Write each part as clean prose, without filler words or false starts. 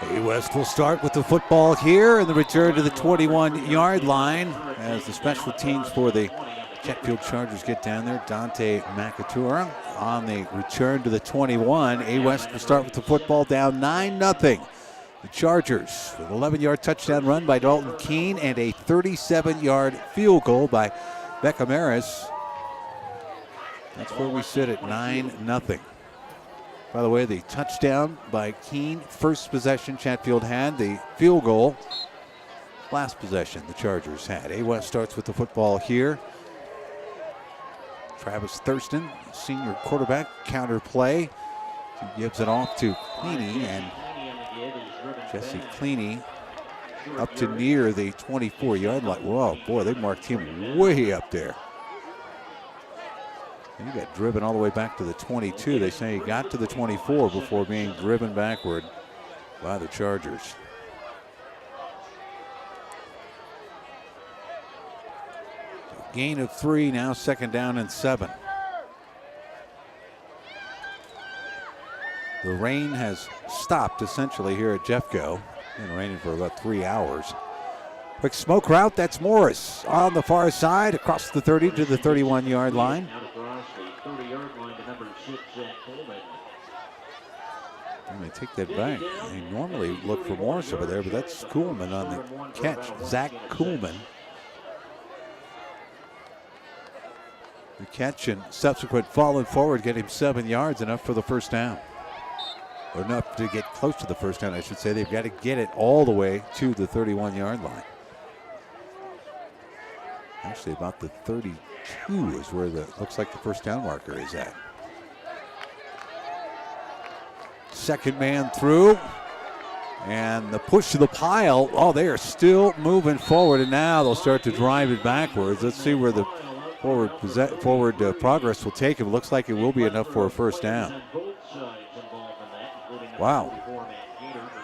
West will start with the football here and the return to the 21-yard line as the special teams for the Chatfield Chargers get down there. Dante McAtura on the return to the 21. West will start with the football down 9-0. The Chargers with an 11-yard touchdown run by Dalton Keene and a 37-yard field goal by Beckham Harris. That's where we sit at 9-0. By the way, the touchdown by Keene, first possession Chatfield had. The field goal, last possession the Chargers had. West starts with the football here. Travis Thurston, senior quarterback, counter play. He gives it off to Cleaney, and Jesse Cleaney up to near the 24-yard line. Whoa, boy, they marked him way up there. He got driven all the way back to the 22. They say he got to the 24 before being driven backward by the Chargers. Gain of 3, now second down and 7. The rain has stopped essentially here at Jeffco. It's been raining for about 3 hours. Quick smoke route, that's Morris on the far side across the 30 to the 31-yard line. I'm going to take that back. They normally look for Morris over there, but that's Kuhlman on the catch. Zach Kuhlman. The catch and subsequent falling forward get him 7 yards, enough for the first down. Or enough to get close to the first down, I should say. They've got to get it all the way to the 31-yard line. Actually, about the 32 is where looks like the first down marker is at. Second man through, and the push to the pile. Oh, they are still moving forward, and now they'll start to drive it backwards. Let's see where the forward progress will take him. Looks like it will be enough for a first down. Wow.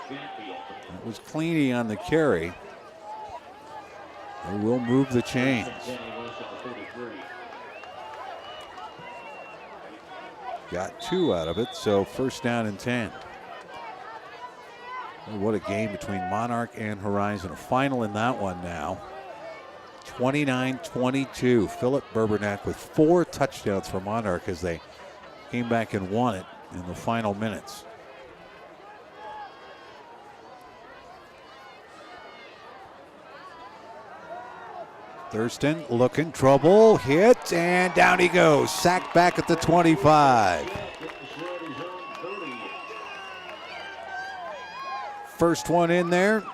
It was Cleaney on the carry. They will move the chains. Got 2 out of it, so first down and 10. Oh, what a game between Monarch and Horizon. A final in that one now. 29-22. Philip Berbernack with 4 touchdowns for Monarch as they came back and won it in the final minutes. Thurston looking, trouble, hit, and down he goes. Sacked back at the 25. First one in there.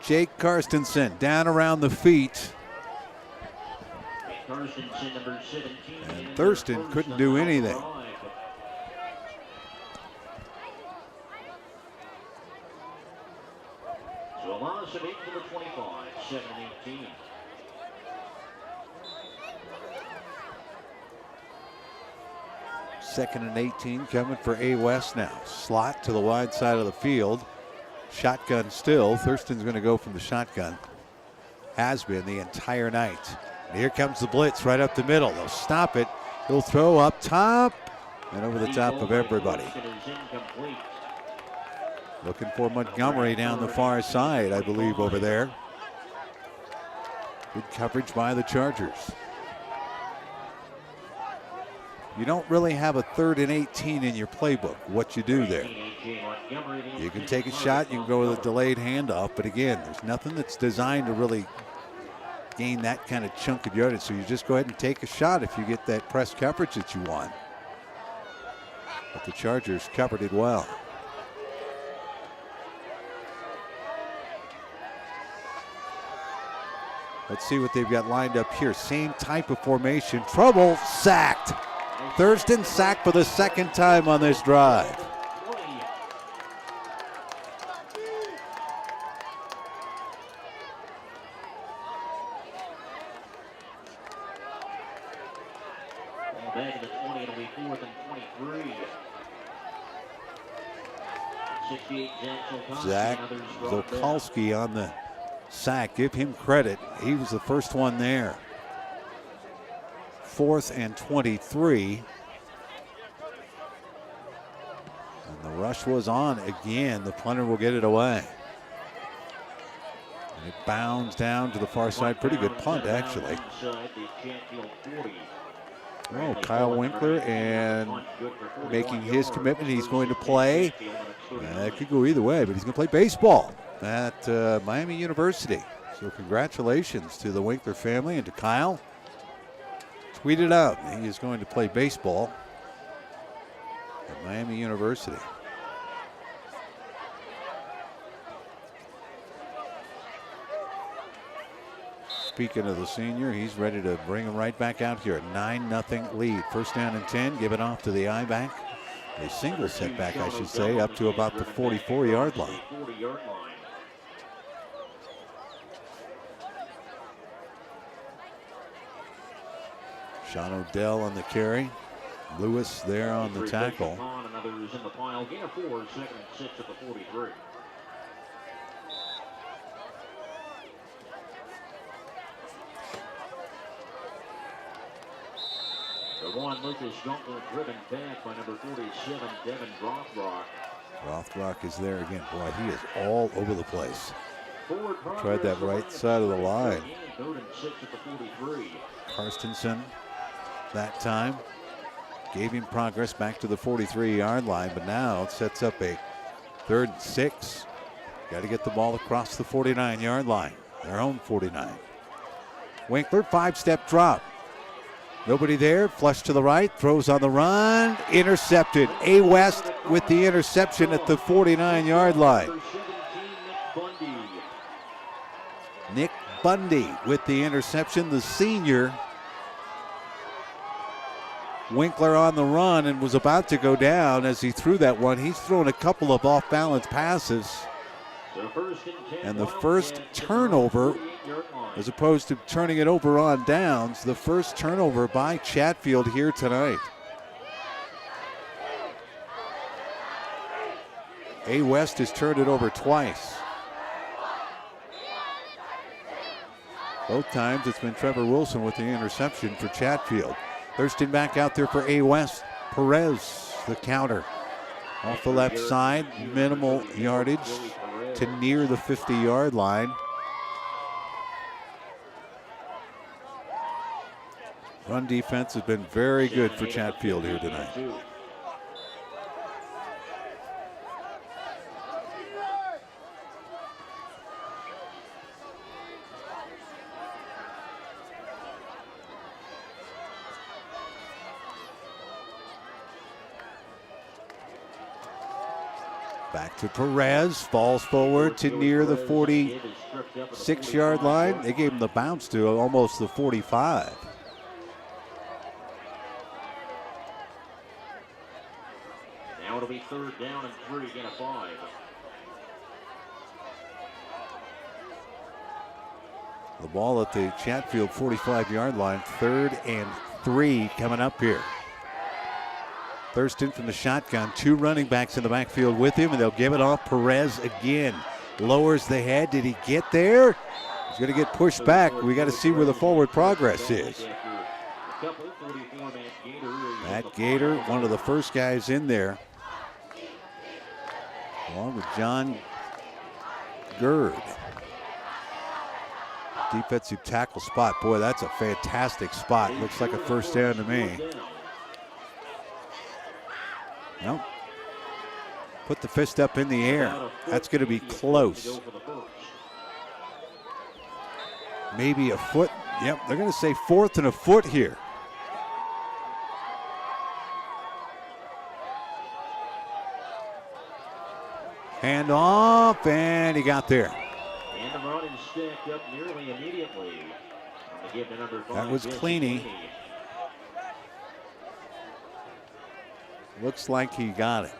Jake Karstensen down around the feet. And Thurston couldn't do anything. So a loss of 8 to the 25, 7-18. Second and 18 coming for West now. Slot to the wide side of the field. Shotgun still. Thurston's going to go from the shotgun. Has been the entire night. And here comes the blitz right up the middle. They'll stop it. He'll throw up top and over the top of everybody. Looking for Montgomery down the far side, I believe, over there. Good coverage by the Chargers. You don't really have a 3rd and 18 in your playbook. What you do there. You can take a shot, you can go with a delayed handoff, but again, there's nothing that's designed to really gain that kind of chunk of yardage. So you just go ahead and take a shot if you get that press coverage that you want. But the Chargers covered it well. Let's see what they've got lined up here. Same type of formation. Trouble, sacked. Thurston sacked for the second time on this drive. Back to the 20, it'll be 4th and 23. 68, Zach Zokalski on the sack. Give him credit. He was the first one there. 4th and 23. And the rush was on again. The punter will get it away. And it bounds down to the far side. Pretty good punt, actually. Oh, Kyle Winkler and making his commitment. He's going to play. It could go either way, but he's going to play baseball at Miami University. So congratulations to the Winkler family and to Kyle. Tweet it out. He is going to play baseball at Miami University. Speaking of the senior, he's ready to bring him right back out here. 9-0 lead. First down and 10. Give it off to the I-back. A single setback, I should say, up to about the 44-yard line. Sean O'Dell on the carry. Lewis there on the tackle. The one Lucas Gunkel driven back by number 47, Devin Rothrock. Rothrock is there again. Boy, he is all over the place. Tried that right side of the line. Karstensen that time gave him progress back to the 43-yard line, but now it sets up a 3rd and 6. Got to get the ball across the 49-yard line, their own 49. Winkler, 5-step drop. Nobody there, flush to the right, throws on the run, intercepted. A. West with the interception at the 49-yard line. Nick Bundy with the interception, the senior. Winkler on the run and was about to go down as he threw that one. He's thrown a couple of off-balance passes. And the first turnover, as opposed to turning it over on downs, the first turnover by Chatfield here tonight. A. West has turned it over twice. Both times it's been Trevor Wilson with the interception for Chatfield. Thurston back out there for A. West. Perez, the counter. Off the left side, minimal yardage to near the 50-yard line. Run defense has been very good for Chatfield here tonight. Back to Perez, falls forward to near the 46-yard line. They gave him the bounce to almost the 45. Now it'll be 3rd down and 3, get a 5. The ball at the Chatfield 45-yard line, 3rd and 3 coming up here. Thurston from the shotgun, 2 running backs in the backfield with him, and they'll give it off. Perez again lowers the head. Did he get there? He's going to get pushed back. We got to see where the forward progress is. Matt Gator, one of the first guys in there, along with John Gerd. Defensive tackle spot. Boy, that's a fantastic spot. Looks like a first down to me. Nope. Put the fist up in the air. That's going to be close. Maybe a foot. Yep, they're going to say 4th and a foot here. Hand off, and he got there. And the run is stacked up nearly immediately. That was Cleany. Looks like he got it.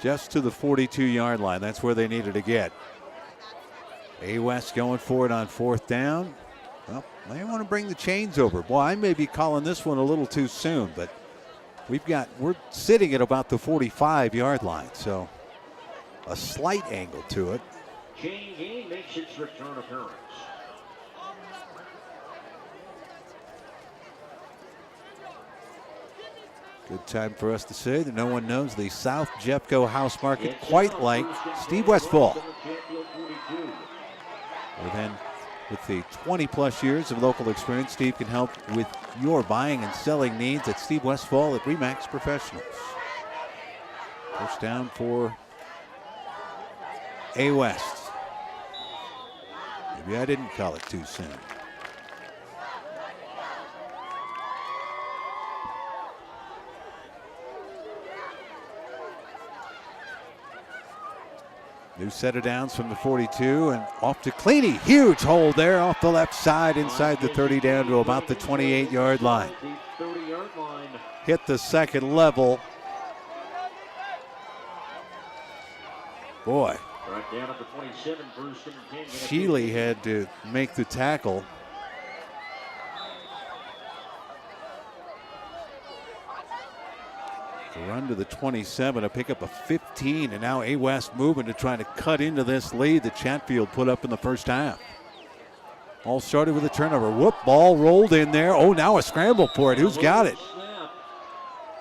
Just to the 42-yard line. That's where they needed to get. A. West going for it on 4th down. Well, they want to bring the chains over. Boy, I may be calling this one a little too soon, but we're sitting at about the 45-yard line, so a slight angle to it. Chain game makes its return appearance. Good time for us to say that no one knows the South Jeffco house market quite like Steve Westfall. Well, then, with the 20-plus years of local experience, Steve can help with your buying and selling needs at Steve Westfall at RE/MAX Professionals. First down for A West. Maybe I didn't call it too soon. New set of downs from the 42 and off to Cleany. Huge hold there off the left side inside the 30 down to about the 28-yard line. Hit the second level. Boy. Sheely had to make the tackle. A run to the 27, a pickup of 15, and now A West moving to try to cut into this lead that Chatfield put up in the first half. All started with a turnover. Whoop, ball rolled in there. Oh, now a scramble for it. Who's got it?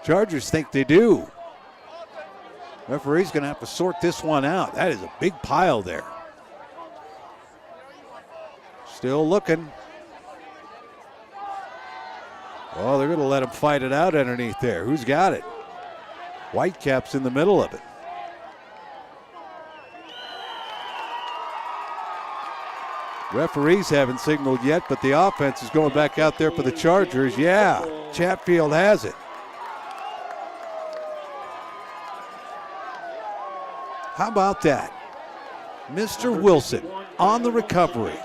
Chargers think they do. Referee's going to have to sort this one out. That is a big pile there. Still looking. Oh, they're going to let him fight it out underneath there. Who's got it? Whitecaps in the middle of it. Referees haven't signaled yet, but the offense is going back out there for the Chargers. Yeah, Chatfield has it. How about that? Mr. Wilson on the recovery.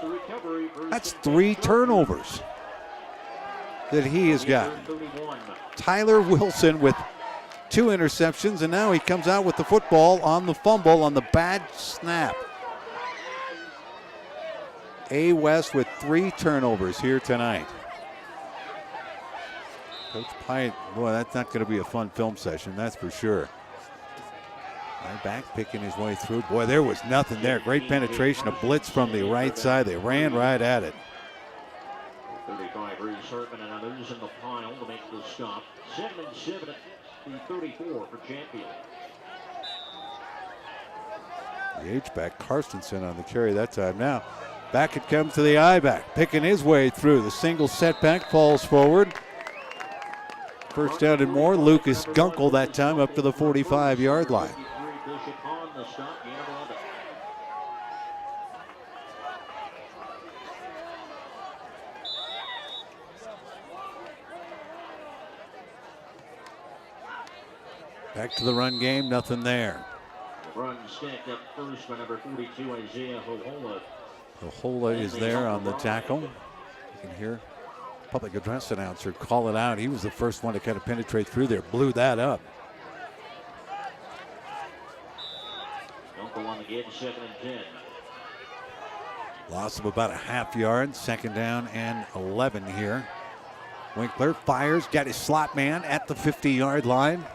That's 3 turnovers that he has gotten. Tyler Wilson with 2 interceptions, and now he comes out with the football on the fumble on the bad snap. A West with 3 turnovers here tonight. Coach Pyatt, boy, that's not going to be a fun film session, that's for sure. Right back picking his way through. Boy, there was nothing there. Great penetration, a blitz from the right side. They ran right at it. 35 Reese Hartman and others in the pile to make the stop. 7-7 at the 34 for Chatfield. The H-back Karstensen on the carry that time. Now, back it comes to the I-back, picking his way through. The single setback falls forward. First down and more. Lucas Gunkel that time up to the 45-yard line. Back to the run game, nothing there. Run stacked up first by number 42, Isaiah Hohola. Hohola is there on the tackle. You can hear public address announcer call it out. He was the first one to kind of penetrate through there, blew that up. Uncle on the gate, 2nd and 10. Loss of about a half yard, 2nd down and 11 here. Winkler fires, got his slot man at the 50-yard line.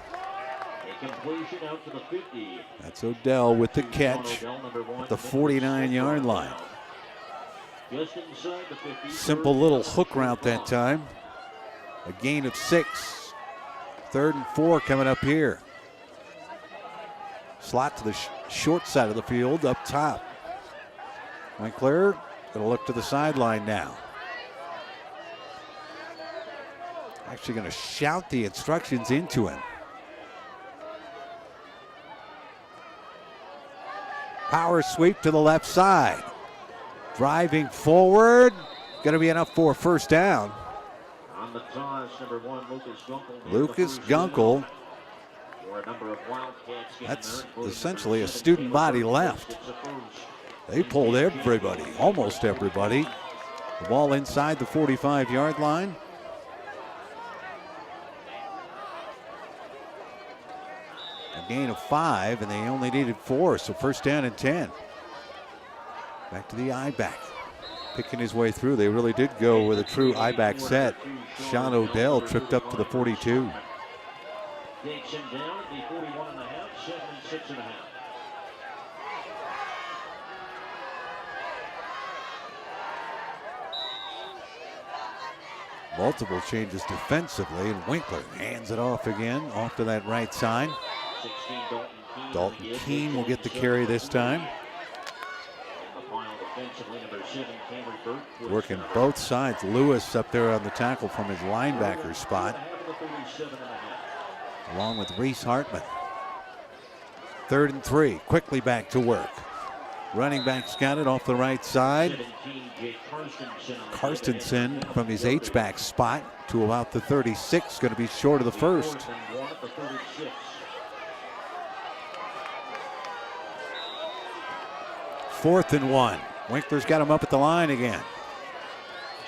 Completion out to the 50. That's Odell with the catch at the 49-yard line. Just inside the 50. Simple little hook route that time. A gain of 6. 3rd and 4 coming up here. Slot to the short side of the field up top. Winkler going to look to the sideline now. Actually going to shout the instructions into him. Power sweep to the left side. Driving forward. Going to be enough for a first down. On the toss, number 1, Lucas Gunkel. That's essentially a student body left. They pulled everybody, almost everybody. The ball inside the 45-yard line. A gain of 5, and they only needed 4, so first down and 10. Back to the I-back. Picking his way through. They really did go with a true I-back set. Sean Odell tripped up to the 42. Takes him down at the 41 and a half, 76 and a half. Multiple changes defensively, and Winkler hands it off again, off to that right side. 16, Dalton Keene will get the carry this time. Working both sides. Lewis up there on the tackle from his linebacker spot, along with Reese Hartman. 3rd and 3, quickly back to work. Running back's got it off the right side. Karstensen from his H-back spot to about the 36, going to be short of the first. 4th and 1. Winkler's got him up at the line again.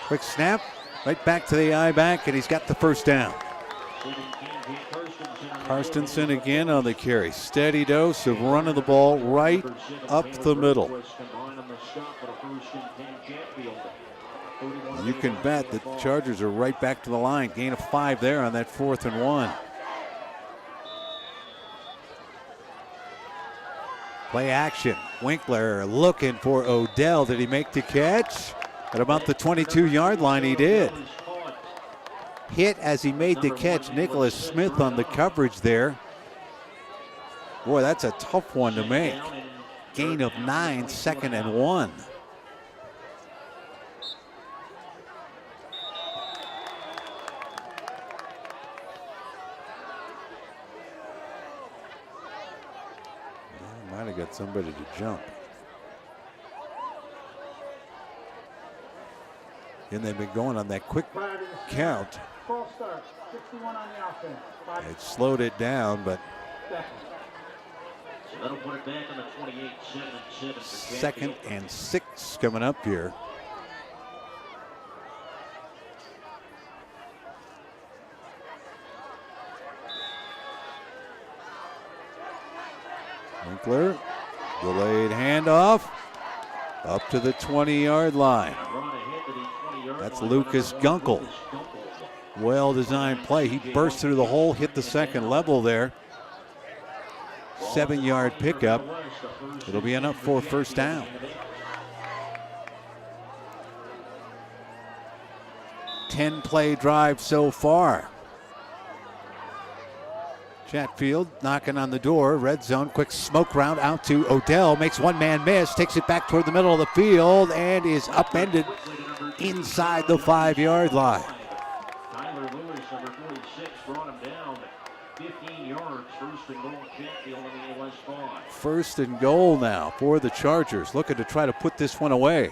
Quick snap, right back to the I-back, and he's got the first down. Karstensen again on the carry. Steady dose of running the ball right up the middle. You can bet the Chargers are right back to the line. Gain of 5 there on that 4th and 1. Play action. Winkler looking for Odell. Did he make the catch? At about the 22-yard line, he did. Hit as he made the catch. Nicholas Smith on the coverage there. Boy, that's a tough one to make. Gain of 9, 2nd and 1. Might have got somebody to jump. And they've been going on that quick count. It slowed it down, but that'll put it back on the 28, 7 2nd and 6 coming up here. Winkler, delayed handoff, up to the 20-yard line. That's Lucas Gunkel. Well-designed play. He burst through the hole, hit the second level there. 7-yard pickup. It'll be enough for a first down. Ten-play drive so far. Chatfield knocking on the door. Red zone, quick smoke round out to Odell. Makes one man miss, takes it back toward the middle of the field, and is upended inside the 5-yard line. Tyler Lewis, number 46, brought him down 15 yards. 1st and goal, Chatfield in the West 5. 1st and goal now for the Chargers, looking to try to put this one away.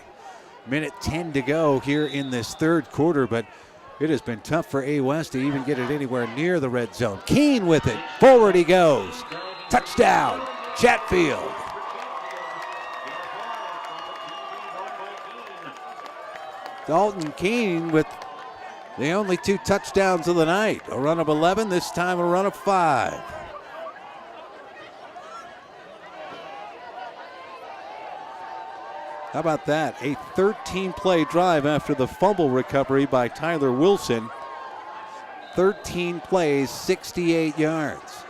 Minute 10 to go here in this 3rd quarter, but it has been tough for A West to even get it anywhere near the red zone. Keene with it. Forward he goes. Touchdown, Chatfield. Dalton Keene with the only 2 touchdowns of the night. A run of 11, this time a run of 5. How about that? A 13-play drive after the fumble recovery by Tyler Wilson. 13 plays, 68 yards.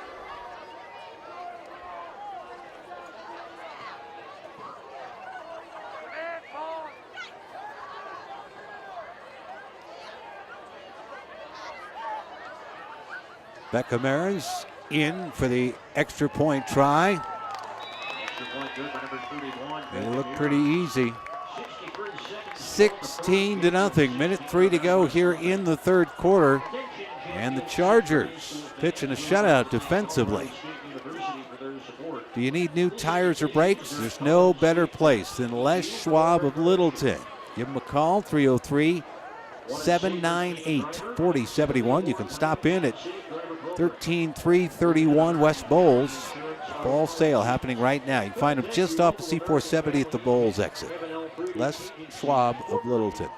Beckham in for the extra point try. They look pretty easy. 16-0. Minute 3 to go here in the 3rd quarter. And the Chargers pitching a shutout defensively. Do you need new tires or brakes? There's no better place than Les Schwab of Littleton. Give them a call, 303-798-4071. You can stop in at 13331 West Bowles. Fall sale happening right now. You can find them just off the C470 at the Bowles exit. Les Schwab of Littleton.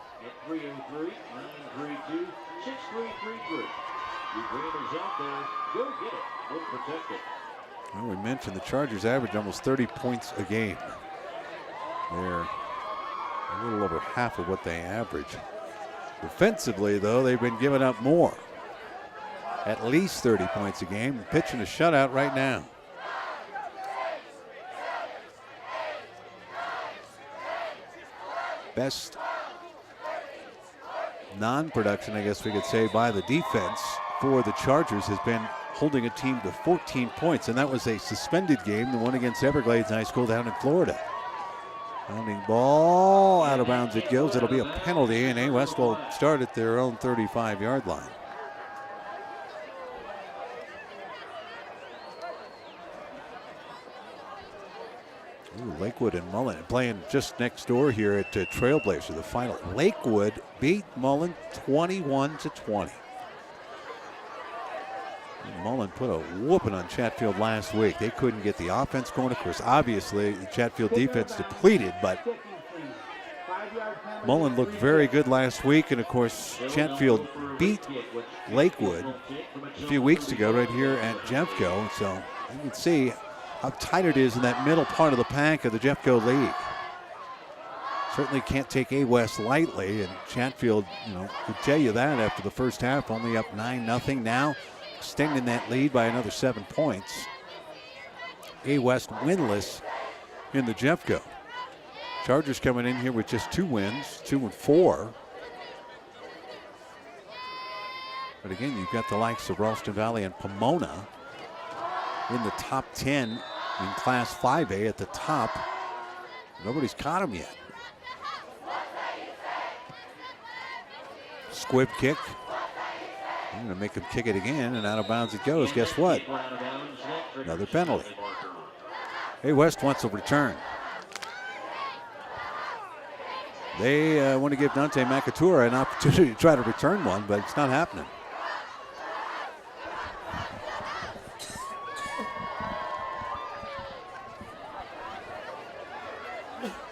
Well, we mentioned the Chargers average almost 30 points a game. They're a little over half of what they average. Defensively, though, they've been giving up more. At least 30 points a game. Pitching a shutout right now. Best non-production, I guess we could say, by the defense for the Chargers has been holding a team to 14 points, and that was a suspended game, the one against Everglades High School down in Florida. Pounding ball, out of bounds it goes. It'll be a penalty, and A West will start at their own 35-yard line. Ooh, Lakewood and Mullen playing just next door here at Trailblazer. The final, Lakewood beat Mullen 21-20. Mullen put a whooping on Chatfield last week. They couldn't get the offense going. Of course, obviously, the Chatfield defense depleted, but Mullen looked very good last week. And, of course, Chatfield beat Lakewood a few weeks ago right here at Jeffco. So you can see how tight it is in that middle part of the pack of the Jeffco League. Certainly can't take A West lightly, and Chatfield, could tell you that after the first half, only up 9-0 now, extending that lead by another 7 points. A West winless in the Jeffco. Chargers coming in here with just 2 wins, 2-4. But again, you've got the likes of Ralston Valley and Pomona in the top 10 in Class 5A at the top. Nobody's caught them yet. Squib kick. I'm going to make him kick it again, and out of bounds it goes. Guess what? Another penalty. A West wants a return. They want to give Dante Macatura an opportunity to try to return one, but it's not happening.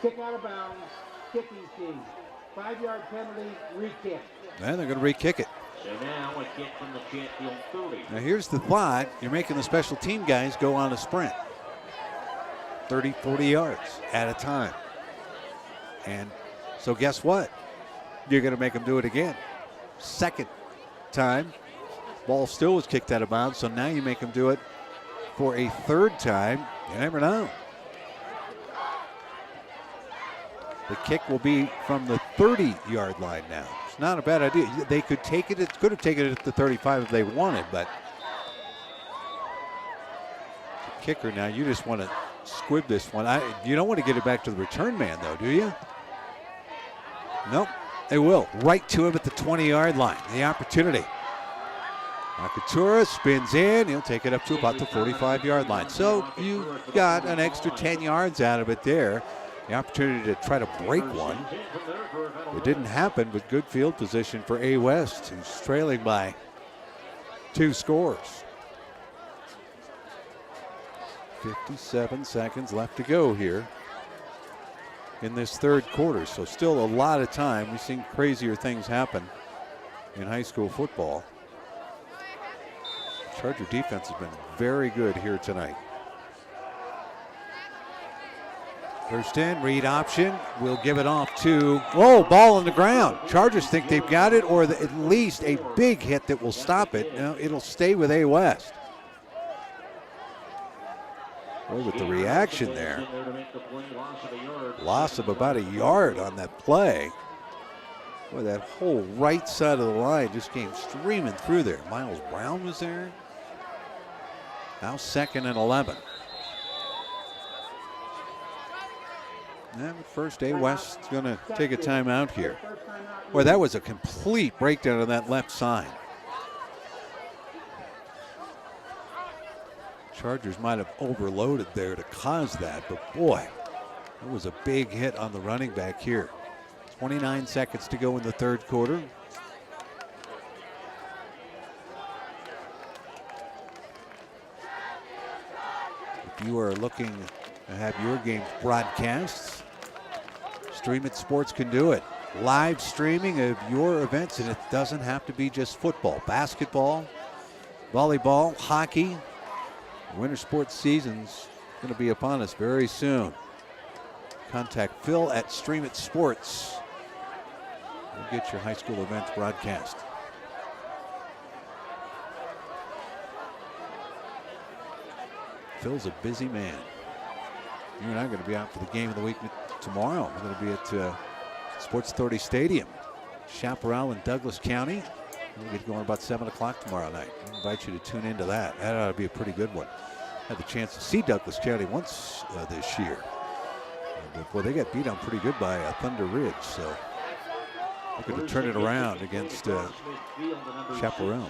Kick out of bounds, kicking team. 5-yard penalty, re-kick. And they're going to re-kick it. So now a kick from the Chatfield 30. Now here's the thought. You're making the special team guys go on a sprint. 30, 40 yards at a time. And so guess what? You're going to make them do it again. Second time, ball still was kicked out of bounds, so now you make them do it for a third time. You never know. The kick will be from the 30-yard line now. It's not a bad idea. They could take it. It could have taken it at the 35 if they wanted, but the kicker now, you just want to squib this one. You don't want to get it back to the return man, though, do you? Nope, they will. Right to him at the 20-yard line. The opportunity. Macatura spins in. He'll take it up to about the 45-yard line. So you got an extra 10 yards out of it there. The opportunity to try to break one. It didn't happen, but good field position for A West, who's trailing by 2 scores. 57 seconds left to go here in this third quarter. So still a lot of time. We've seen crazier things happen in high school football. Charger defense has been very good here tonight. First in, read option. We'll give it off to, ball on the ground. Chargers think they've got it, or at least a big hit that will stop it. No, it'll stay with A West. Boy, with the reaction there. Loss of about a yard on that play. Boy, that whole right side of the line just came streaming through there. Miles Brown was there. Now 2nd and 11. And first, A West's going to take a timeout here. Boy, that was a complete breakdown on that left side. Chargers might have overloaded there to cause that, but boy, it was a big hit on the running back here. 29 seconds to go in the third quarter. If you are looking to have your games broadcasts, Stream It Sports can do it. Live streaming of your events, and it doesn't have to be just football. Basketball, volleyball, hockey. Winter sports season's going to be upon us very soon. Contact Phil at Stream It Sports. We'll get your high school events broadcast. Phil's a busy man. You and I are going to be out for the game of the week tomorrow. We're going to be at Sports Authority Stadium. Chaparral in Douglas County. We'll get going about 7 o'clock tomorrow night. I invite you to tune into that. That ought to be a pretty good one. Had the chance to see Douglas County once this year. But boy, they got beat on pretty good by Thunder Ridge. So looking to turn it around against Chaparral.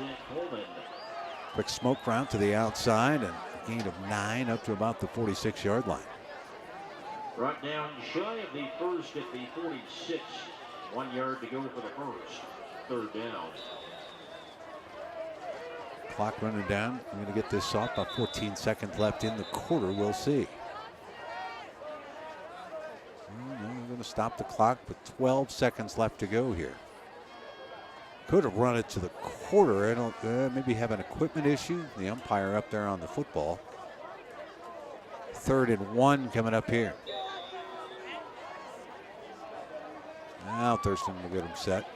Quick smoke route to the outside and a gain of 9 up to about the 46-yard line. Brought down shy of the first at the 46. 1 yard to go for the first. Third down. Clock running down. We're going to get this off. About 14 seconds left in the quarter. We'll see. We're going to stop the clock, but 12 seconds left to go here. Could have run it to the quarter. I don't. Maybe have an equipment issue. The umpire up there on the football. 3rd and 1 coming up here. Now Thurston will get him set.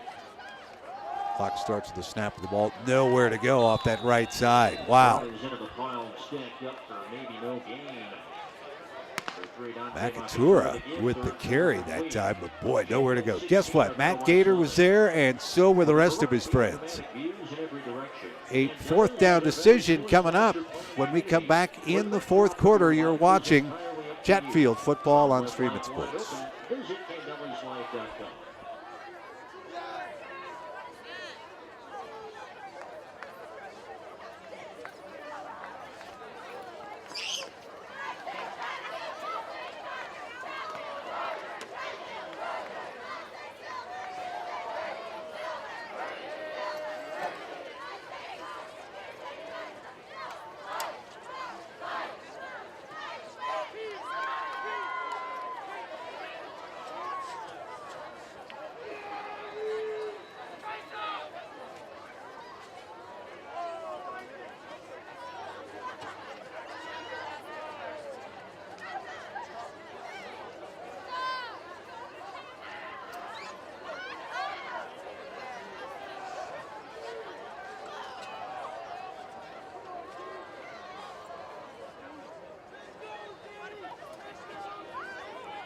Clock starts with the snap of the ball. Nowhere to go off that right side. Wow. Macatura with the carry that time, but boy, nowhere to go. Guess what? Matt Gator was there, and so were the rest of his friends. A 4th down decision coming up when we come back in the 4th quarter. You're watching Chatfield football on Streaming Sports.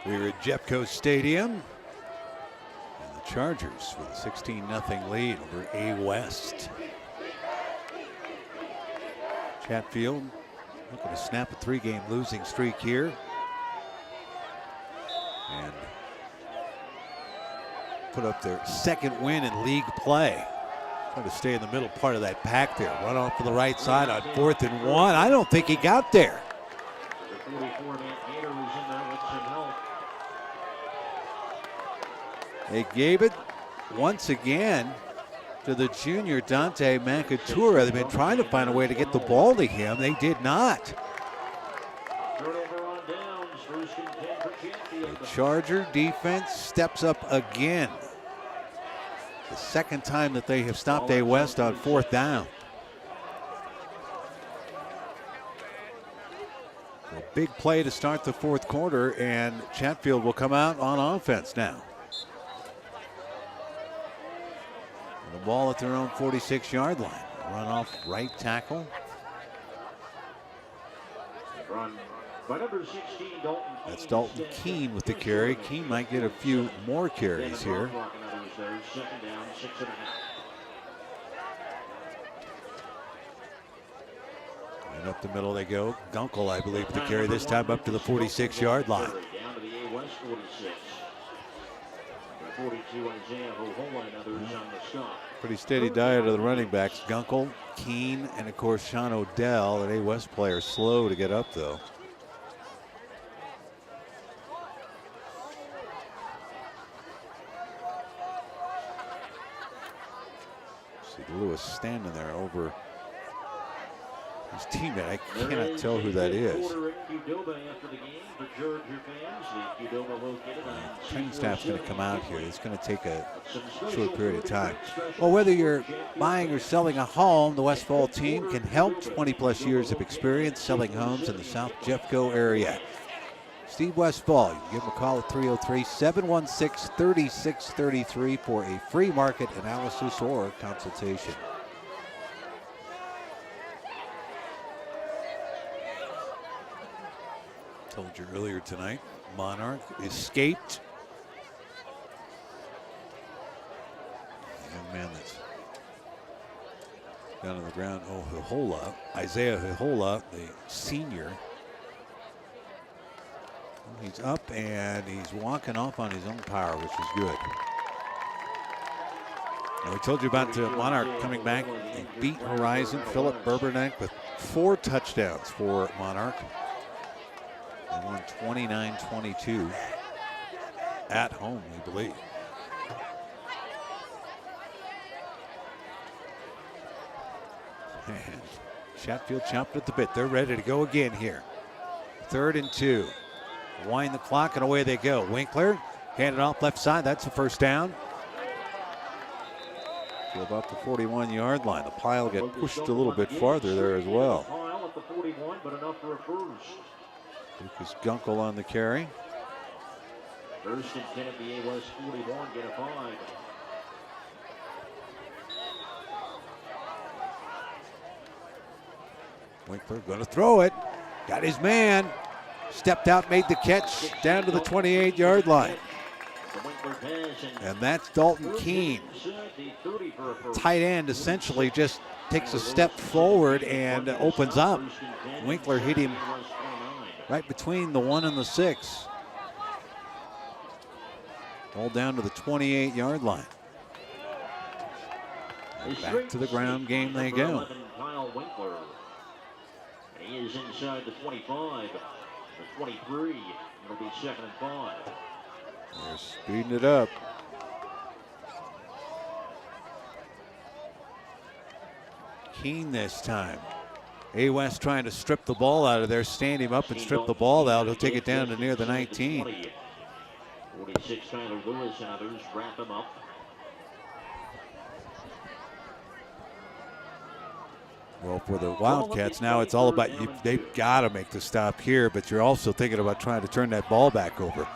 We're at Jeffco Stadium. And the Chargers with a 16-0 lead over A West. Chatfield looking to snap a 3-game losing streak here. And put up their 2nd win in league play. Trying to stay in the middle part of that pack there. Run off to the right side on 4th and 1. I don't think he got there. They gave it once again to the junior Dante Macatura. They've been trying to find a way to get the ball to him. They did not. The Charger defense steps up again. The 2nd time that they have stopped A West on 4th down. A big play to start the 4th quarter, and Chatfield will come out on offense now. The ball at their own 46-yard line. Run off right tackle. That's Dalton Keene with the carry. Keene might get a few more carries here. And up the middle they go. Gunkel, I believe, to carry this time up to the 46-yard line. 42 Isaiah Hohola and others on the stop. Pretty steady diet of the running backs. Gunkel, Keene, and of course Sean Odell, an A West player, slow to get up though. See Lewis standing there over his teammate. I cannot tell who that is. Training staff's going to come out here. It's going to take a short period of time. Well, whether you're buying or selling a home, the Westfall team can help. 20-plus years of experience selling homes in the South Jeffco area. Steve Westfall, you can give him a call at 303-716-3633 for a free market analysis or consultation. Told you earlier tonight, Monarch escaped man that's down on the ground. Oh, Hihola, Isaiah Hihola, the senior. He's up and he's walking off on his own power, which is good. Now, we told you about Monarch coming back. They beat Horizon. Philip Berberneck with 4 touchdowns for Monarch. They won 29-22 at home, we believe. And Chatfield chomped at the bit. They're ready to go again here. 3rd and 2. Wind the clock and away they go. Winkler handed off left side. That's a first down. To about the 41-yard line. The pile got pushed a little bit farther there as well. Lucas Gunkel on the carry. First and 10 at the A West 41. Get a 5. Winkler going to throw it. Got his man. Stepped out, made the catch down to the 28-yard line. And that's Dalton Keene. Tight end essentially just takes a step forward and opens up. Winkler hit him right between the 1 and the 6. All down to the 28-yard line. And back to the ground game they go. He is inside the 25, the 23. It'll be 2nd and 5. They're speeding it up. Keene this time. A West trying to strip the ball out of there, stand him up and strip the ball out. He'll take it down to near the 19. 46 Tyler Lewis and others wrap him up. Well, for the Wildcats now, it's all about they've got to make the stop here, but you're also thinking about trying to turn that ball back over.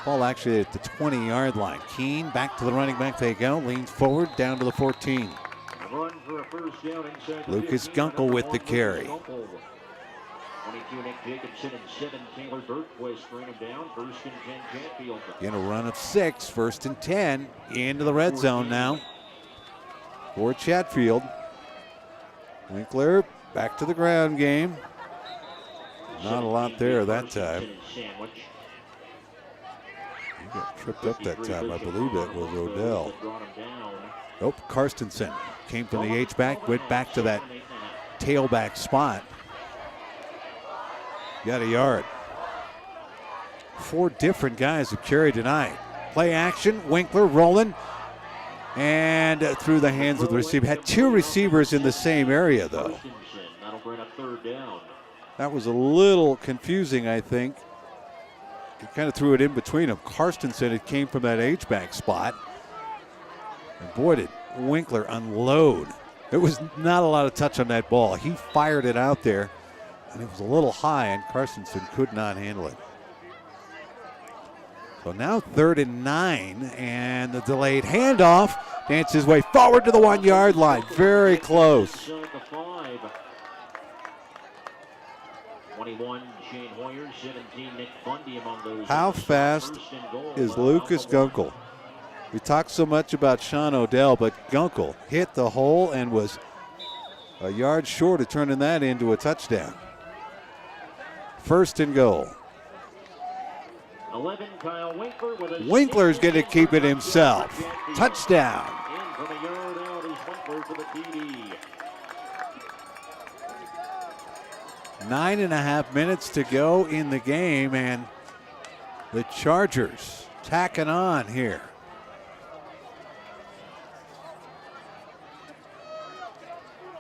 Ball actually at the 20-yard line. Keene back to the running back they go, leans forward down to the 14. Lucas Gunkel with the carry. 22 Nick Jacobson and 7 Taylor Bergquist bring him down. 1st and 10 Chatfield. In a run of 6, 1st and 10 into the red zone now for Chatfield. Winkler back to the ground game. Not a lot there that time. He got tripped up that time. I believe that was Odell. Nope, Karstensen came from the H-back, went back to that tailback spot. Got a yard. 4 different guys have carried tonight. Play action, Winkler rolling. And through the hands of the receiver. Had 2 receivers in the same area, though. That was a little confusing, I think. He kind of threw it in between them. Karstensen, it came from that H-back spot. And boy, did Winkler unload. There was not a lot of touch on that ball. He fired it out there, and it was a little high, and Karstensen could not handle it. So now 3rd and 9, and the delayed handoff dances his way forward to the 1-yard line. Very close. 21 Shane Hoyer, 17 Nick Bundy among those. How fast is Lucas Gunkel? We talked so much about Sean Odell, but Gunkel hit the hole and was a yard short of turning that into a touchdown. 1st and goal. 11, Kyle Winkler with a Winkler's going to keep it himself. Touchdown. In from a yard out is Winkler for the TD. 9.5 minutes to go in the game, and the Chargers tacking on here.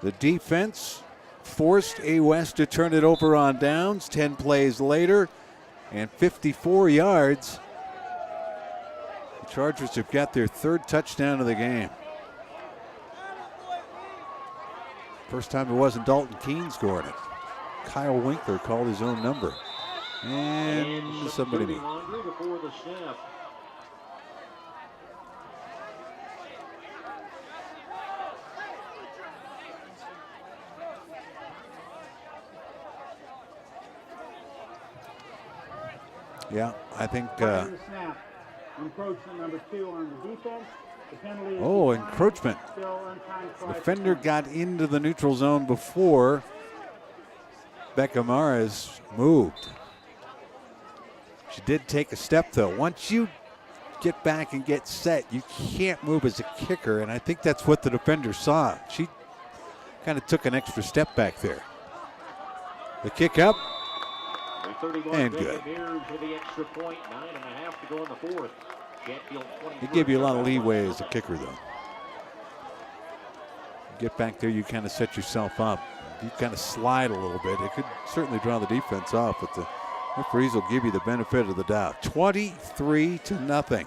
The defense forced A West to turn it over on downs. 10 plays later and 54 yards. The Chargers have got their 3rd touchdown of the game. First time it wasn't Dalton Keene scoring it. Kyle Winkler called his own number. And somebody moved. Before the snap. Yeah, I think Snap. Encroachment number 2 on the defense. The penalty is Oh, declined. encroachment. Still untimed try. Defender got into the neutral zone before Becca Mares moved. She did take a step, though. Once you get back and get set, you can't move as a kicker, and I think that's what the defender saw. She kind of took an extra step back there. The kick up, and good. With the extra point, 9.5 to go in the fourth. Chatfield 20. They give you a lot of leeway as a kicker, though. You get back there, you kind of set yourself up. You kind of slide a little bit. It could certainly draw the defense off, but the referees will give you the benefit of the doubt. 23-0.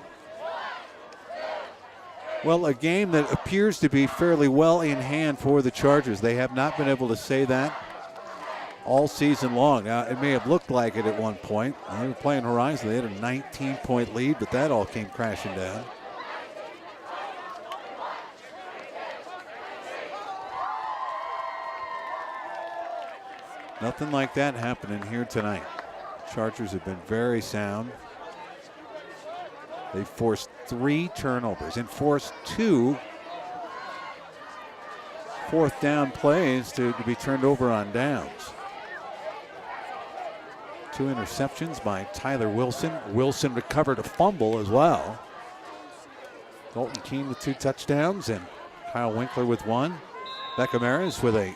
Well, a game that appears to be fairly well in hand for the Chargers. They have not been able to say that all season long. Now, it may have looked like it at one point. They were playing Horizon. They had a 19-point lead, but that all came crashing down. Nothing like that happening here tonight. Chargers have been very sound. They forced 3 turnovers and forced 2 fourth down plays to be turned over on downs. 2 interceptions by Tyler Wilson. Wilson recovered a fumble as well. Dalton Keene with 2 touchdowns and Kyle Winkler with 1. Becca Mares with a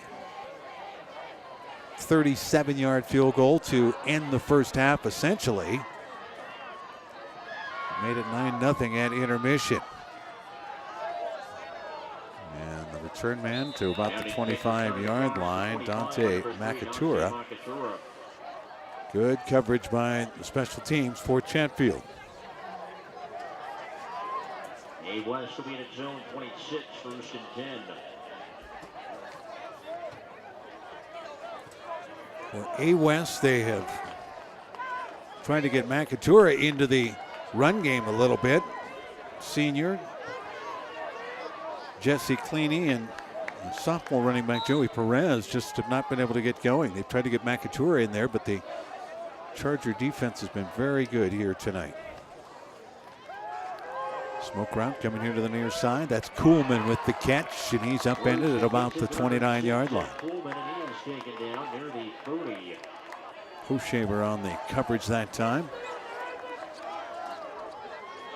37-yard field goal to end the first half, essentially. Made it 9-0 at intermission. And the return man to about the 25-yard line, Dante Makatura. Good coverage by the special teams for Chatfield. A West will be in its zone 26, 1st and 10. For A West, they have tried to get Makatura into the run game a little bit. Senior Jesse Cleaney and sophomore running back Joey Perez just have not been able to get going. They've tried to get Makatura in there, but the Charger defense has been very good here tonight. Smoke route coming here to the near side. That's Kuhlman with the catch, and he's upended at about the 29-yard line. Kuhlman, and he is taken down near the 30. Hoshaver on the coverage that time.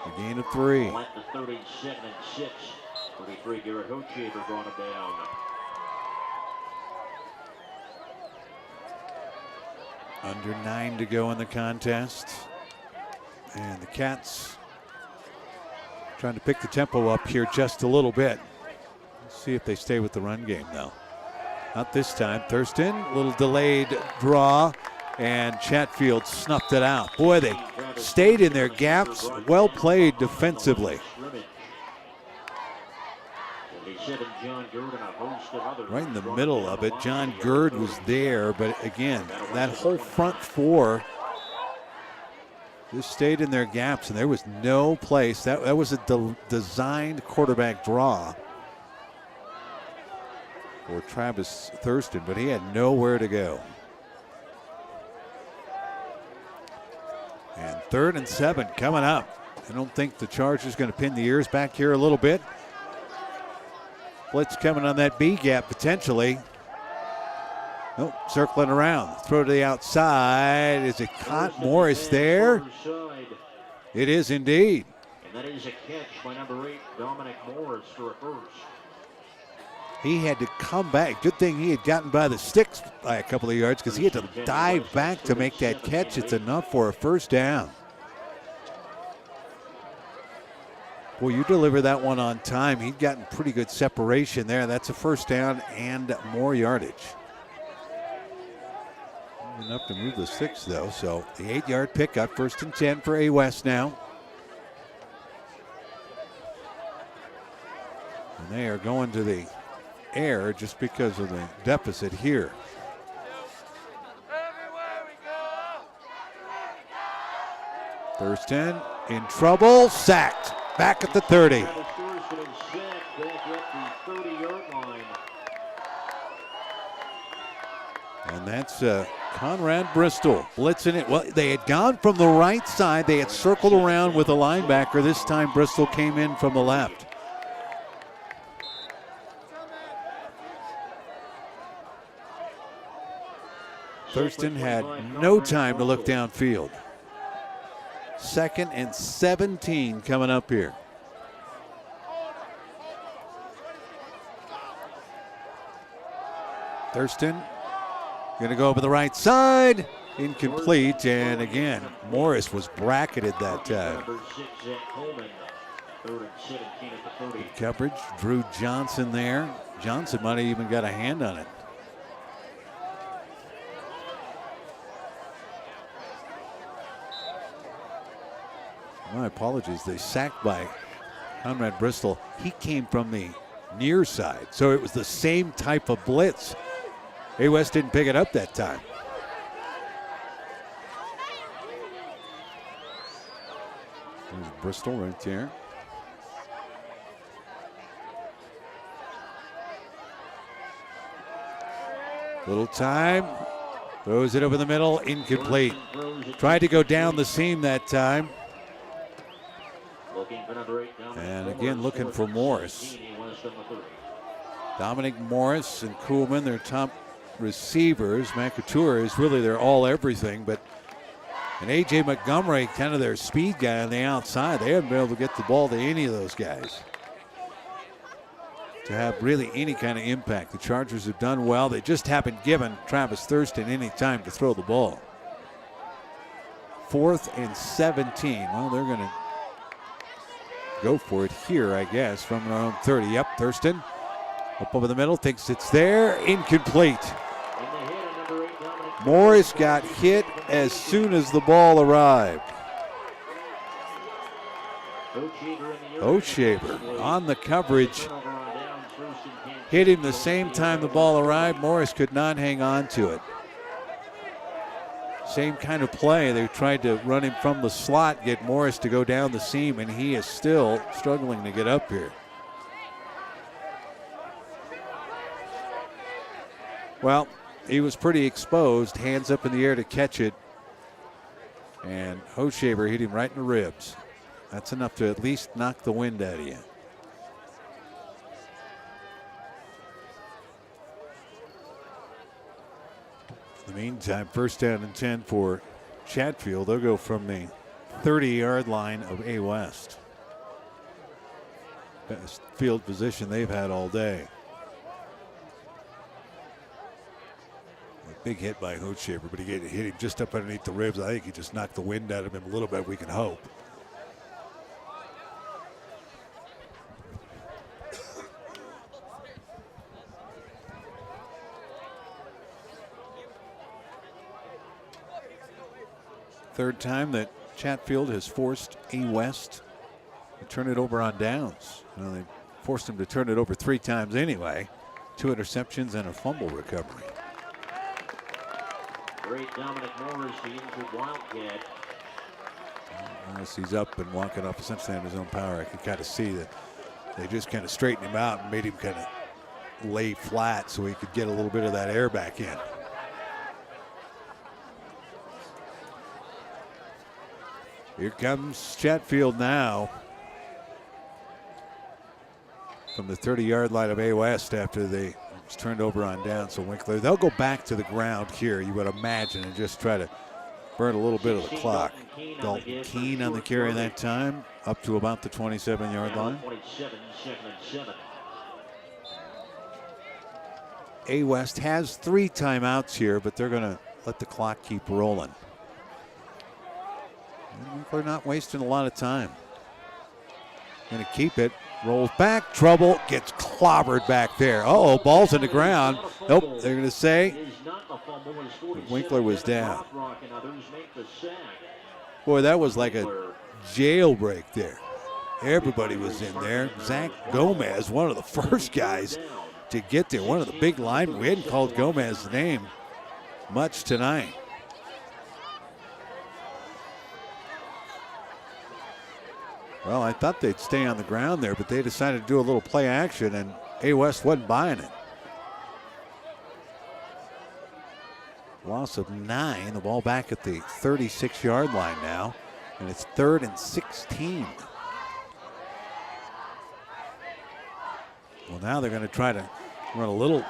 A gain of 3. At the 37 and 6. 33, Garrett Hoshaver brought him down. Under 9 to go in the contest. And the Cats trying to pick the tempo up here just a little bit. Let's see if they stay with the run game, though. Not this time. Thurston, a little delayed draw, and Chatfield snuffed it out. Boy, they stayed in their gaps. Well played defensively. Right in the middle of it. John Gerd was there, but again, that whole front 4 just stayed in their gaps, and there was no place. That was a designed quarterback draw for Travis Thurston, but he had nowhere to go. And 3rd and 7 coming up. I don't think the Chargers going to pin the ears back here a little bit. Blitz coming on that B gap potentially. Nope, circling around. Throw to the outside. Is it caught? Morris there? It is indeed. And that is a catch by number 8, Dominic Morris, for a first. He had to come back. Good thing he had gotten by the sticks by a couple of yards because he had to dive back to make that catch. It's enough for a first down. Boy, you deliver that one on time. He'd gotten pretty good separation there. That's a first down and more yardage. Enough to move the sticks, though. So the 8-yard pickup, 1st and 10 for A West now. And they are going to the air just because of the deficit here. Thurston in trouble, sacked, back at the 30. And that's Conrad Bristol blitzing it. Well, they had gone from the right side. They had circled around with a linebacker. This time Bristol came in from the left. Thurston had no time to look downfield. 2nd and 17 coming up here. Thurston going to go over the right side. Incomplete, and again, Morris was bracketed that time. Good coverage, Drew Johnson there. Johnson might have even got a hand on it. My apologies, they sacked by Conrad Bristol. He came from the near side, so it was the same type of blitz. A West didn't pick it up that time. There's Bristol right there. Little time. Throws it over the middle. Incomplete. Tried to go down the seam that time. And again, looking for Morris. Dominic Morris and Kuhlman, their top receivers. McAtoor is really their all-everything, but and A.J. Montgomery, kind of their speed guy on the outside. They haven't been able to get the ball to any of those guys to have really any kind of impact. The Chargers have done well. They just haven't given Travis Thurston any time to throw the ball. 4th and 17. Well, they're going to go for it here, I guess, from their own 30. Yep, Thurston up over the middle, thinks it's there. Incomplete. Morris got hit as soon as the ball arrived. O'Shaver on the coverage. Hit him the same time the ball arrived. Morris could not hang on to it. Same kind of play. They tried to run him from the slot, get Morris to go down the seam, and he is still struggling to get up here. Well, he was pretty exposed, hands up in the air to catch it. And O'Shaver hit him right in the ribs. That's enough to at least knock the wind out of you. In the meantime, 1st down and 10 for Chatfield. They'll go from the 30-yard line of A West. Best field position they've had all day. A big hit by O'Shaver, but he hit him just up underneath the ribs. I think he just knocked the wind out of him a little bit, we can hope. Third time that Chatfield has forced A West to turn it over on downs. Well, they forced him to turn it over 3 times anyway. 2 interceptions and a fumble recovery. Great Dominic Morris, the injured Wildcat. Unless he's up and walking off essentially on his own power, I can kind of see that they just kind of straightened him out and made him kind of lay flat so he could get a little bit of that air back in. Here comes Chatfield now from the 30-yard line of A West after they was turned over on down. So Winkler, they'll go back to the ground here, you would imagine, and just try to burn a little bit of the clock. Dalton Keene on the carry that time, up to about the 27-yard line. A West has 3 timeouts here, but they're going to let the clock keep rolling. They're not wasting a lot of time. Going to keep it. Rolls back. Trouble. Gets clobbered back there. Uh-oh, ball's in the ground. Nope, they're going to say Winkler was down. Boy, that was like a jailbreak there. Everybody was in there. Zach Gomez, one of the first guys to get there. One of the big linemen. We hadn't called Gomez's name much tonight. Well, I thought they'd stay on the ground there, but they decided to do a little play action, and A West wasn't buying it. Loss of 9. The ball back at the 36-yard line now, and it's 3rd and 16. Well, now they're going to try to run a little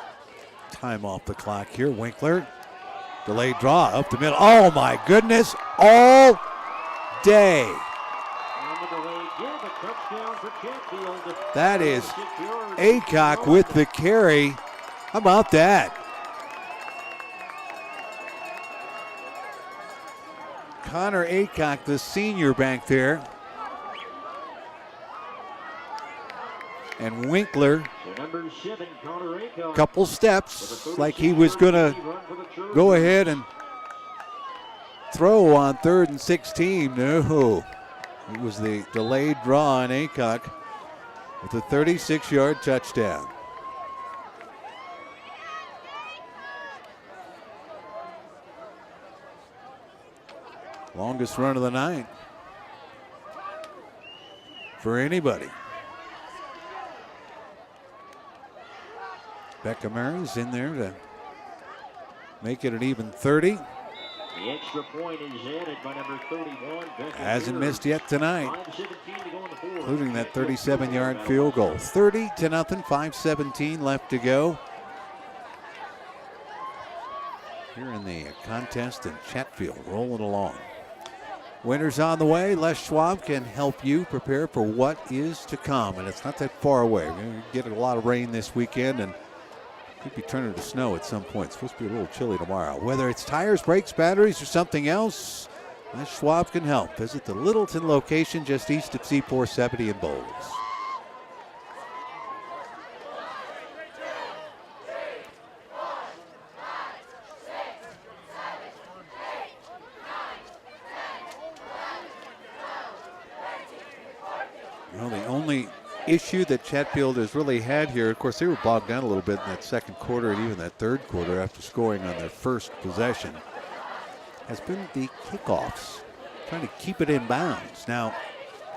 time off the clock here. Winkler Delayed draw up the middle. Oh my goodness, all day. That is Aycock with the carry. How about that? Connor Aycock, the senior back there. And Winkler, couple steps, like he was going to go ahead and throw on 3rd and 16. No, it was the delayed draw on Aycock with a 36-yard touchdown. Longest run of the night for anybody. Beckham in there to make it an even 30. The extra point is added by number 31. Hasn't missed yet tonight, including that 37-yard field goal. 30-0, 5:17 left to go. Here in the contest in Chatfield, rolling along. Winter's on the way. Les Schwab can help you prepare for what is to come, and it's not that far away. We're going to get a lot of rain this weekend, and could be turning to snow at some point. It's supposed to be a little chilly tomorrow. Whether it's tires, brakes, batteries, or something else, Les Schwab can help. Visit the Littleton location just east of C470 in Bowles. Well, the only issue that Chatfield has really had here, of course, they were bogged down a little bit in that second quarter and even that third quarter after scoring on their first possession, has been the kickoffs, trying to keep it in bounds. Now,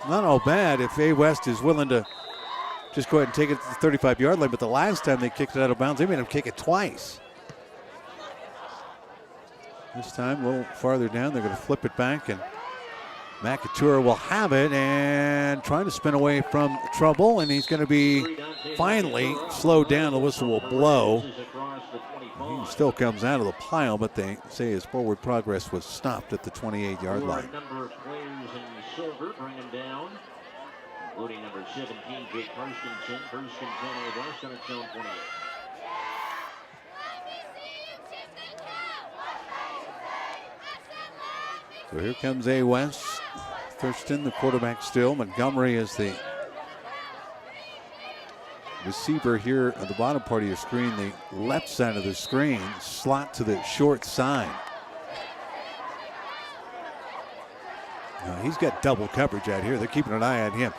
not all bad if A West is willing to just go ahead and take it to the 35-yard line, but the last time they kicked it out of bounds, they made them kick it twice. This time, a little farther down, they're going to flip it back, and McAtoor will have it and trying to spin away from trouble, and he's going to be finally slowed down. The whistle will blow. He still comes out of the pile, but they say his forward progress was stopped at the 28-yard line. Number of players in silver bring him down, including number 17, Jake Kirstensen. Kirstensen A West on its own 28. So here comes A West. Thurston, the quarterback still. Montgomery is the receiver here at the bottom part of your screen, the left side of the screen, slot to the short side. Now he's got double coverage out here. They're keeping an eye on him.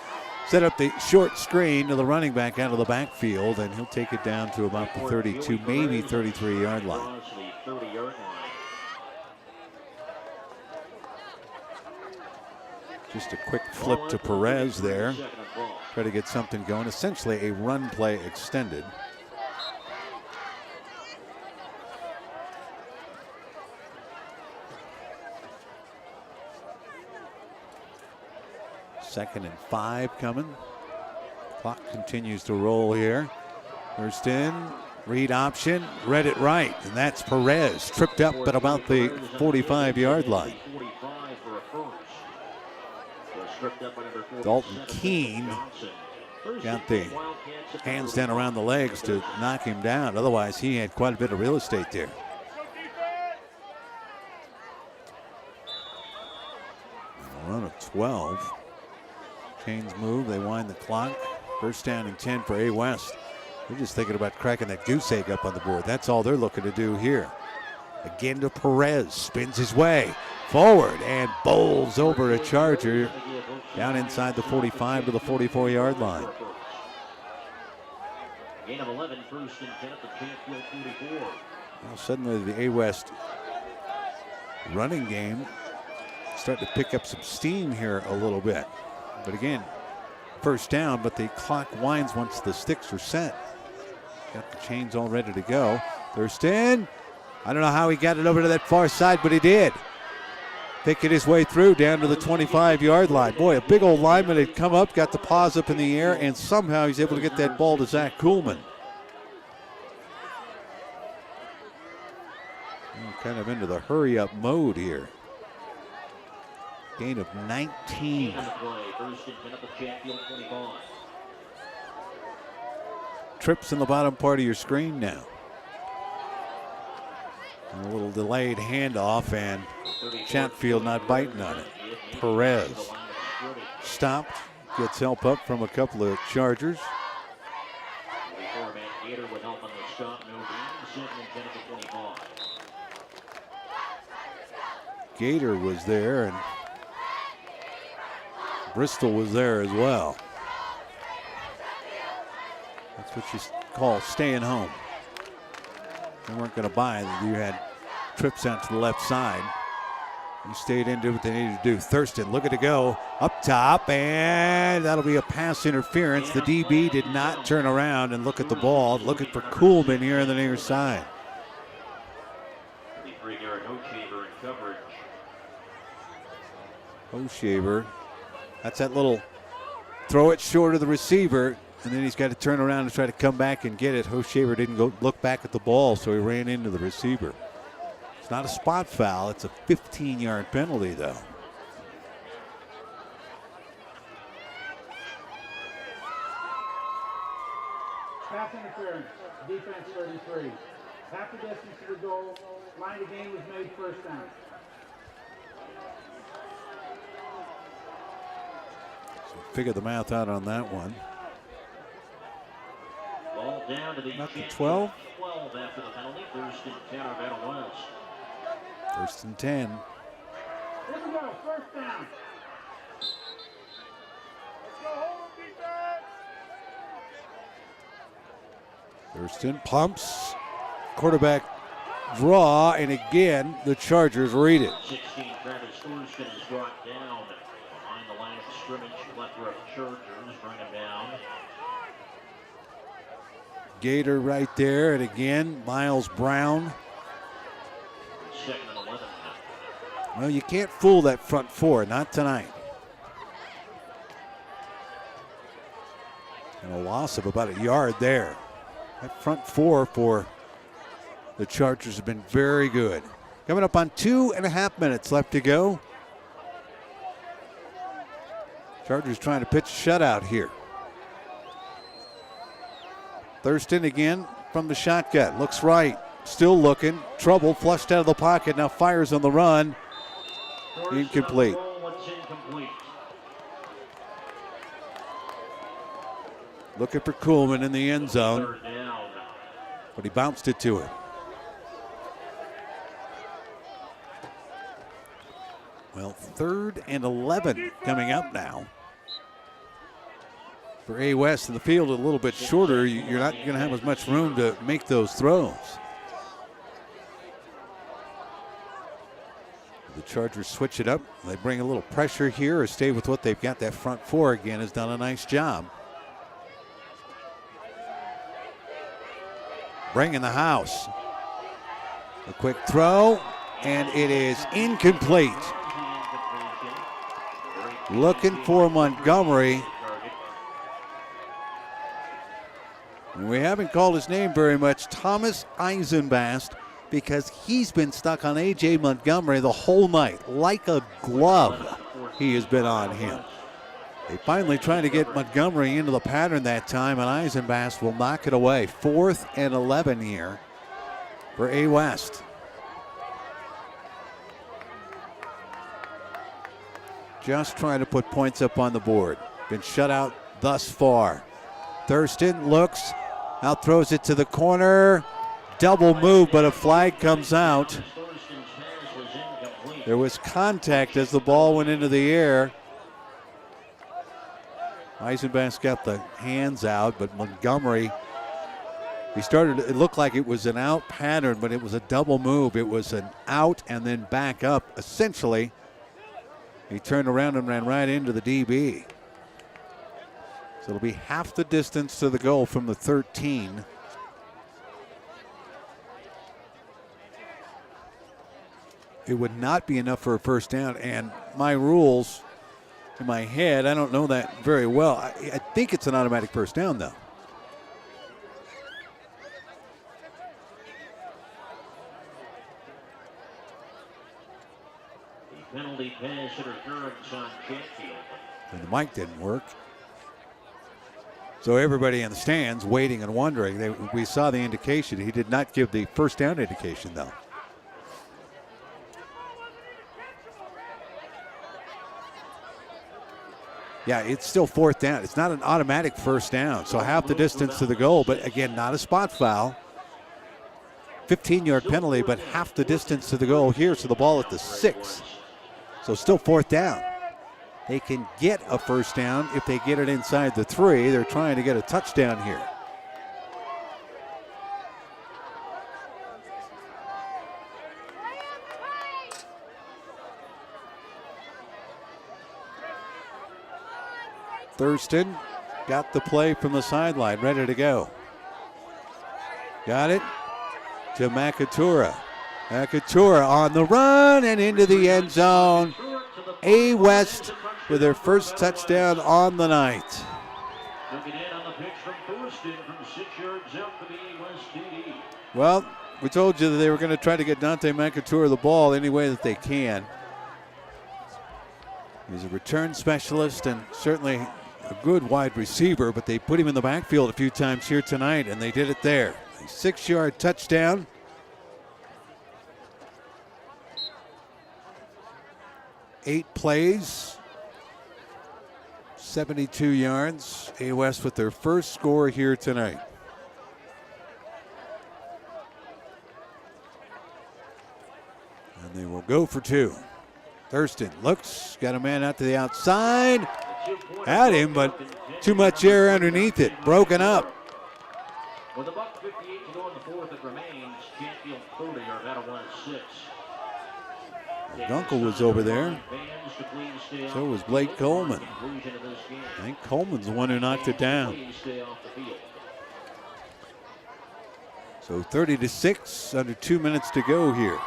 Set up the short screen to the running back out of the backfield, and he'll take it down to about the 32, maybe 33-yard line. Just a quick flip to Perez there. Try to get something going. Essentially a run play extended. Second and 5 coming. Clock continues to roll here. First in, read option, read it right, and that's Perez. Tripped up at about the 45-yard line. Dalton Keene got the hands down around the legs to knock him down. Otherwise, he had quite a bit of real estate there. A run of 12. Chains move. They wind the clock. First down and 10 for A West. They're just thinking about cracking that goose egg up on the board. That's all they're looking to do here. Again to Perez. Spins his way forward and bowls over a Charger down inside the 45 to the 44-yard line. Gain of 11, first and 10 at Chatfield 44. Well, suddenly the A West running game starting to pick up some steam here a little bit. But again, first down, but the clock winds once the sticks are set. Got the chains all ready to go. Thurston, I don't know how he got it over to that far side, but he did. Picking his way through down to the 25-yard line. Boy, a big old lineman had come up, got the paws up in the air, and somehow he's able to get that ball to Zach Kuhlman. kind of into the hurry-up mode here. Gain of 19. Trips in the bottom part of your screen now. And a little delayed handoff, and Chatfield not biting on it. Perez stopped, gets help up from a couple of Chargers. Gator was there, and Bristol was there as well. That's what you call staying home. They weren't going to buy. You had trips out to the left side. You stayed in, did what they needed to do. Thurston looking to go up top, and that'll be a pass interference. The DB did not turn around and look at the ball, looking for Kuhlman here on the near side. Hoshaver, that's that little throw it short of the receiver, and then he's got to turn around and try to come back and get it. Hoshaver didn't go look back at the ball, so he ran into the receiver. It's not a spot foul. It's a 15-yard penalty, though. Pass interference, defense 33. Half the distance to the goal, line of game was made, first down. So figure the math out on that one. Ball down to the Not the 12. 12 after the penalty. Thurston 10, Arvada West. First and 10. Here we go, first down. Thurston pumps. Quarterback draw, and again, the Chargers read it. 16, Travis Thurston is brought down behind the line of scrimmage. Left of Chargers bring him down. Gator right there, and again, Miles Brown. Second and 11. Well, you can't fool that front four, not tonight. And a loss of about a yard there. That front four for the Chargers have been very good. Coming up on 2.5 minutes left to go. Chargers trying to pitch a shutout here. Thurston again from the shotgun. Looks right. Still looking. Trouble. Flushed out of the pocket. Now fires on the run. Incomplete. Looking for Kuhlman in the end zone. But he bounced it to him. Well, 3rd and 11 coming up now. For A West, in the field a little bit shorter, you're not going to have as much room to make those throws. The Chargers switch it up. They bring a little pressure here or stay with what they've got. That front four again has done a nice job. Bringing the house. A quick throw, and it is incomplete. Looking for Montgomery. We haven't called his name very much, Thomas Eisenbast, because he's been stuck on A.J. Montgomery the whole night. Like a glove, he has been on him. They finally try to get Montgomery into the pattern that time, and Eisenbast will knock it away. 4th and 11 here for A West. Just trying to put points up on the board. Been shut out thus far. Thurston looks, out throws it to the corner. Double move, but a flag comes out. There was contact as the ball went into the air. Eisenbast got the hands out, but Montgomery, it looked like it was an out pattern, but it was a double move. It was an out and then back up. Essentially, he turned around and ran right into the DB. So it'll be half the distance to the goal from the 13. It would not be enough for a first down, and my rules in my head, I don't know that very well. I think it's an automatic first down, though. pass interference on Chatfield. And the mic didn't work. So everybody in the stands waiting and wondering. We saw the indication. He did not give the first down indication, though. Yeah, it's still fourth down. It's not an automatic first down. So half the distance to the goal, but again, not a spot foul. 15-yard penalty, but half the distance to the goal here. So the ball at the 6. So still fourth down. They can get a first down if they get it inside the 3. They're trying to get a touchdown here. Thurston got the play from the sideline, ready to go. Got it to McAtura. McAtura on the run and into the end zone. A West with their first touchdown on the night. Looking in on the pitch from Thurston from 6 yards out for the A West TD. Well, we told you that they were going to try to get Dante McAtura the ball any way that they can. He's a return specialist and certainly a good wide receiver, but they put him in the backfield a few times here tonight, and they did it there. A 6-yard touchdown. Eight plays, 72 yards. A West with their first score here tonight. And they will go for 2. Thurston looks, got a man out to the outside. Had him, but too much air underneath it. Broken up. With a buck 58 to go in the 4th, it remains Chatfield 30, Arvada West 6. Gunkel was over there. So was Blake Coleman. I think Coleman's the one who knocked it down. So 30-6, under 2 minutes to go here.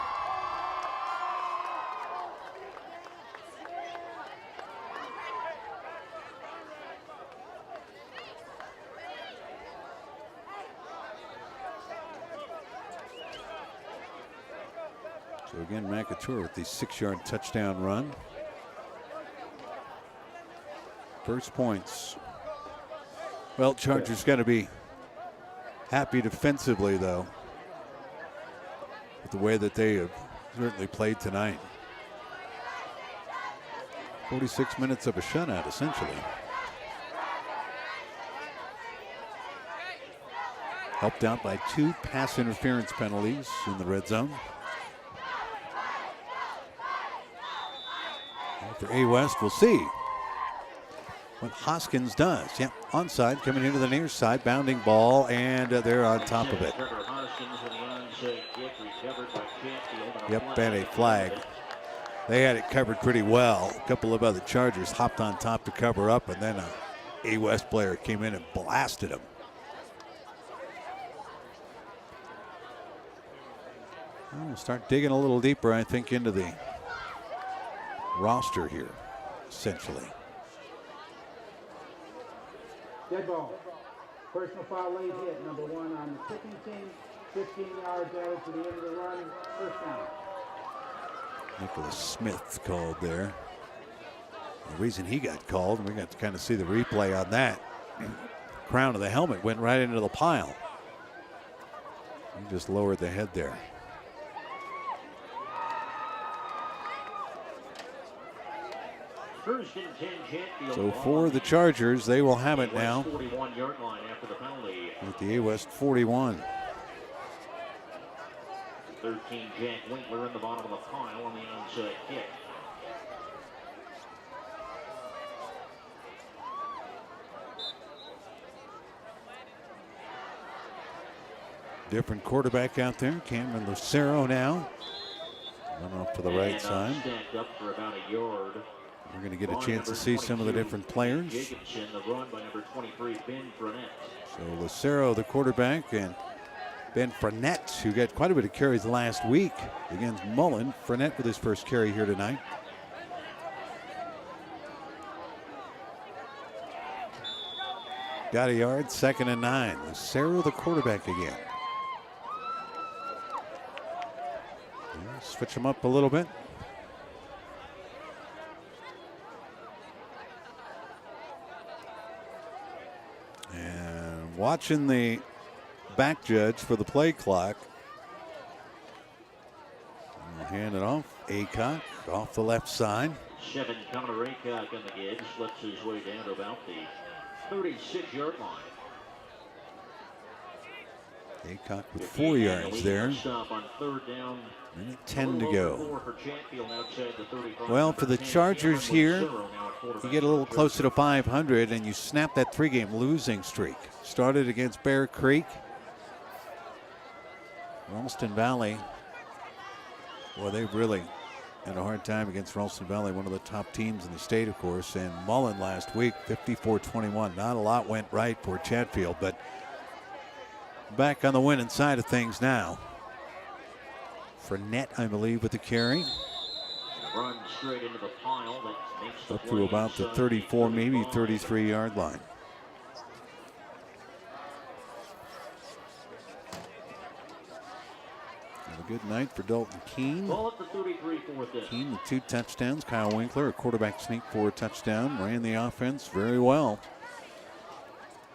So again, McAtura with the 6-yard touchdown run. First points. Well, Chargers got to be happy defensively, though, with the way that they have certainly played tonight. 46 minutes of a shutout, essentially. Helped out by 2 pass interference penalties in the red zone. For A West, we'll see what Hoskins does. Yep, onside, coming into the near side, bounding ball, and they're on top of it. Yep, and a flag. They had it covered pretty well. A couple of other Chargers hopped on top to cover up, and then a West player came in and blasted him. We'll start digging a little deeper, I think, into the roster here, essentially. Dead ball. Personal foul, late hit, number 1 on the kicking team. 15 yards added to the end of the run. First down. Nicholas Smith called there. The reason he got called, we got to kind of see the replay on that. Crown of the helmet went right into the pile. He just lowered the head there. So for the Chargers, they will have it now at the A West 41. 13, Jack Winkler in the bottom of the pile on the onside kick. Different quarterback out there, Cameron Lucero now. Run off to the right side. Stacked up for about a yard. We're going to get a chance to see some of the different players. Jacobson, the run by number 23, Ben Burnett. So Lucero, the quarterback, and Ben Fournette, who got quite a bit of carries last week against Mullen. Fournette with his first carry here tonight. Got a yard, 2nd and 9. Lucero, the quarterback again. Switch them up a little bit. watching the back judge for the play clock. We'll hand it off. Aycock off the left side. 7 Connor Aycock on the gauge. Slips his way down to about the 36-yard line. Aycock with 4 yards there. Stop on 3rd down. Minute 10 to go. For Chatfield outside the 35. Well, for the Chargers here, you get a little closer to 500 and you snap that 3-game losing streak. Started against Bear Creek. Ralston Valley. Well, they've really had a hard time against Ralston Valley, one of the top teams in the state, of course. And Mullen last week, 54-21. Not a lot went right for Chatfield, but back on the winning side of things now. Fournette, I believe, with the carry. Run straight into the pile. That makes the up to about the 34, maybe 33-yard line. Have a good night for Dalton Keene. Ball at the 33, 4th down. Keene with 2 touchdowns. Kyle Winkler, a quarterback sneak for a touchdown. Ran the offense very well.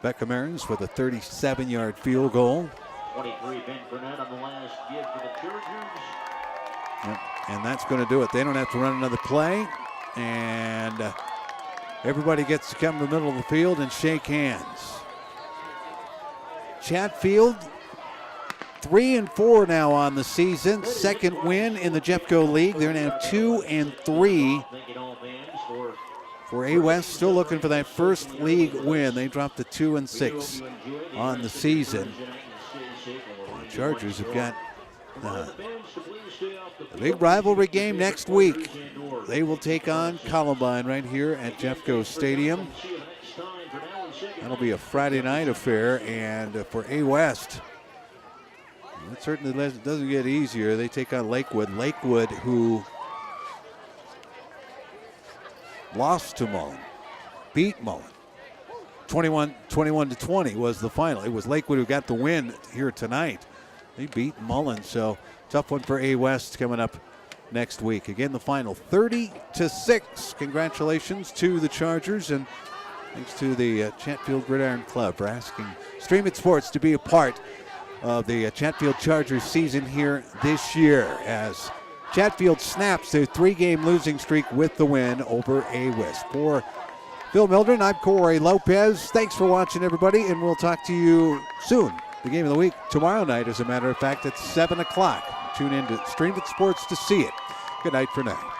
Beckham Aarons with a 37-yard field goal. 23, Ben Burnett on the last give for the Chargers. Yep. And that's going to do it. They don't have to run another play. And everybody gets to come to the middle of the field and shake hands. Chatfield, 3-4 now on the season. 2nd win in the Jeffco League. They're now 2-3. For A West, still looking for that first league win. They dropped to 2-6 on the season. The Chargers have got a big rivalry game next week. They will take on Columbine right here at Jeffco Stadium. That'll be a Friday night affair, and for A West, it certainly doesn't get easier. They take on Lakewood. Lakewood, who lost to Mullen, beat Mullen. 21-20 was the final. It was Lakewood who got the win here tonight. They beat Mullen, so tough one for A West coming up next week. Again, the final 30-6. Congratulations to the Chargers, and thanks to the Chatfield Gridiron Club for asking Stream It Sports to be a part of the Chatfield Chargers season here this year as Chatfield snaps their 3-game losing streak with the win over A West. For Phil Mildren, I'm Cory Lopez. Thanks for watching, everybody, and we'll talk to you soon. The game of the week tomorrow night, as a matter of fact, at 7 o'clock. Tune in to Stream It Sports to see it. Good night for now.